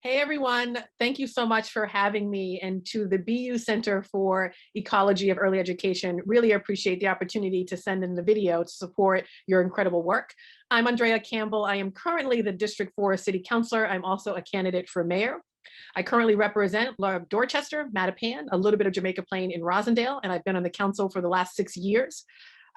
Hey everyone, thank you so much for having me, and to the BU Center for Ecology of Early Education. Really appreciate the opportunity to send in the video to support your incredible work. I'm Andrea Campbell. I am currently the District 4 City Councilor. I'm also a candidate for mayor. I currently represent Dorchester, Mattapan, a little bit of Jamaica Plain in Rosendale, and I've been on the council for the last 6 years.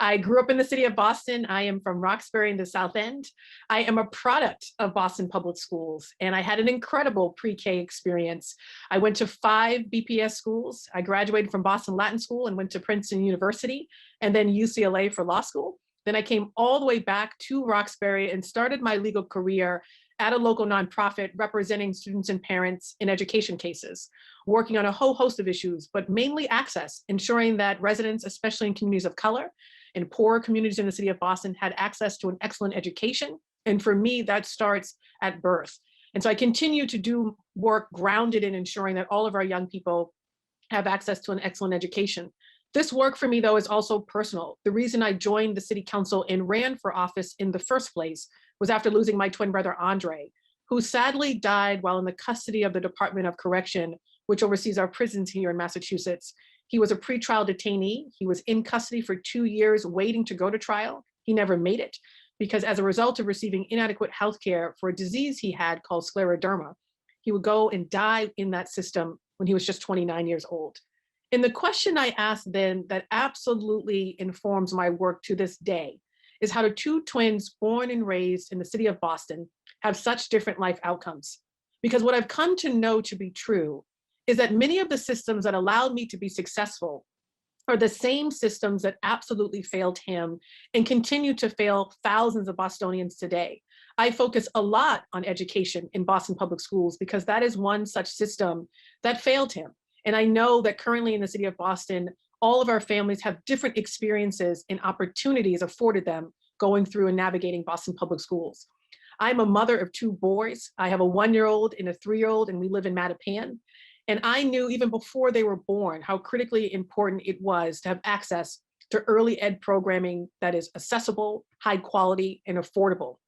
I grew up in the city of Boston. I am from Roxbury in the South End. I am a product of Boston Public Schools, and I had an incredible pre-K experience. I went to 5 BPS schools. I graduated from Boston Latin School and went to Princeton University, and then UCLA for law school. Then I came all the way back to Roxbury and started my legal career at a local nonprofit representing students and parents in education cases, working on a whole host of issues, but mainly access, ensuring that residents, especially in communities of color, in poorer communities in the city of Boston, had access to an excellent education. And for me, that starts at birth. And so I continue to do work grounded in ensuring that all of our young people have access to an excellent education. This work for me, though, is also personal. The reason I joined the city council and ran for office in the first place was after losing my twin brother, Andre, who sadly died while in the custody of the Department of Correction, which oversees our prisons here in Massachusetts. He was a pretrial detainee. He was in custody for 2 years waiting to go to trial. He never made it because as a result of receiving inadequate health care for a disease he had called scleroderma, he would go and die in that system when he was just 29 years old. And the question I asked then that absolutely informs my work to this day is how do 2 twins born and raised in the city of Boston have such different life outcomes? Because what I've come to know to be true is that many of the systems that allowed me to be successful are the same systems that absolutely failed him and continue to fail thousands of Bostonians today. I focus a lot on education in Boston Public Schools because that is one such system that failed him. And I know that currently in the city of Boston, all of our families have different experiences and opportunities afforded them going through and navigating Boston Public Schools. I'm a mother of 2 boys. I have a 1-year-old and a 3-year-old, and we live in Mattapan. And I knew even before they were born how critically important it was to have access to early ed programming that is accessible, high quality, and affordable.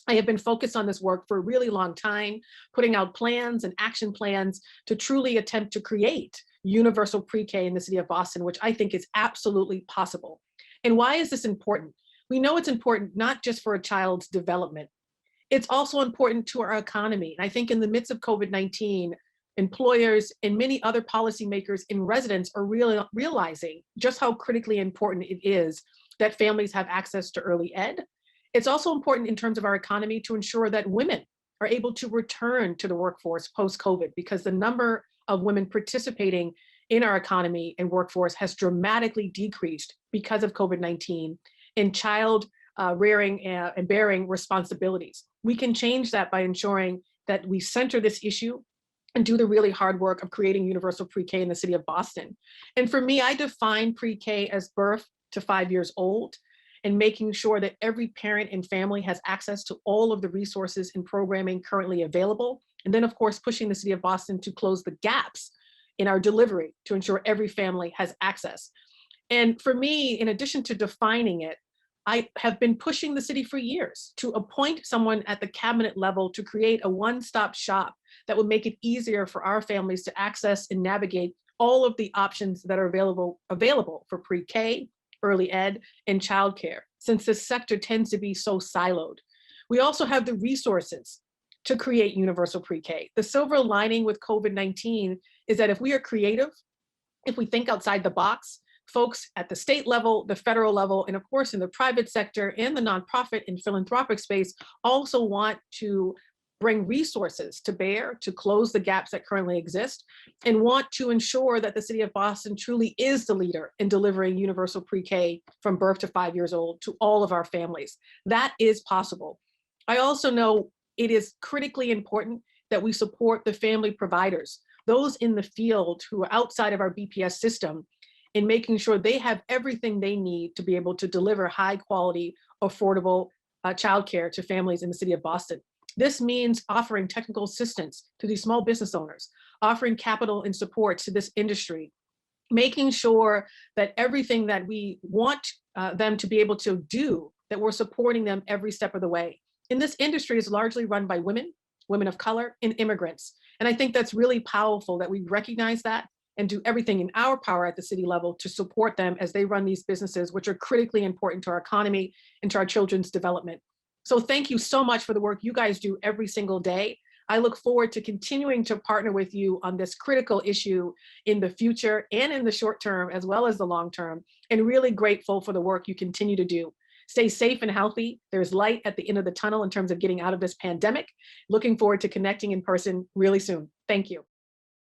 I have been focused on this work for a really long time, putting out plans and action plans to truly attempt to create universal pre-K in the city of Boston, which I think is absolutely possible. And why is this important? We know it's important not just for a child's development, it's also important to our economy. And I think in the midst of COVID-19, employers and many other policymakers and residents are realizing just how critically important it is that families have access to early ed. It's also important in terms of our economy to ensure that women are able to return to the workforce post-COVID, because the number of women participating in our economy and workforce has dramatically decreased because of COVID-19 and child rearing and bearing responsibilities. We can change that by ensuring that we center this issue and do the really hard work of creating universal pre-K in the city of Boston. And for me, I define pre-K as birth to 5 years old and making sure that every parent and family has access to all of the resources and programming currently available. And then of course, pushing the city of Boston to close the gaps in our delivery to ensure every family has access. And for me, in addition to defining it, I have been pushing the city for years to appoint someone at the cabinet level to create a one-stop shop that would make it easier for our families to access and navigate all of the options that are available for pre-K, early ed, and childcare, since this sector tends to be so siloed. We also have the resources to create universal pre-K. The silver lining with COVID-19 is that if we are creative, if we think outside the box, folks at the state level, the federal level, and of course in the private sector and the nonprofit and philanthropic space also want to bring resources to bear to close the gaps that currently exist and want to ensure that the city of Boston truly is the leader in delivering universal pre-K from birth to 5 years old to all of our families. That is possible. I also know it is critically important that we support the family providers, those in the field who are outside of our BPS system, in making sure they have everything they need to be able to deliver high quality, affordable childcare to families in the city of Boston. This means offering technical assistance to these small business owners, offering capital and support to this industry, making sure that everything that we want them to be able to do, that we're supporting them every step of the way. And this industry is largely run by women. women of color, and immigrants. And I think that's really powerful that we recognize that and do everything in our power at the city level to support them as they run these businesses, which are critically important to our economy and to our children's development. So thank you so much for the work you guys do every single day. I look forward to continuing to partner with you on this critical issue in the future and in the short term, as well as the long term, and really grateful for the work you continue to do. Stay safe and healthy. There's light at the end of the tunnel in terms of getting out of this pandemic. Looking forward to connecting in person really soon. Thank you.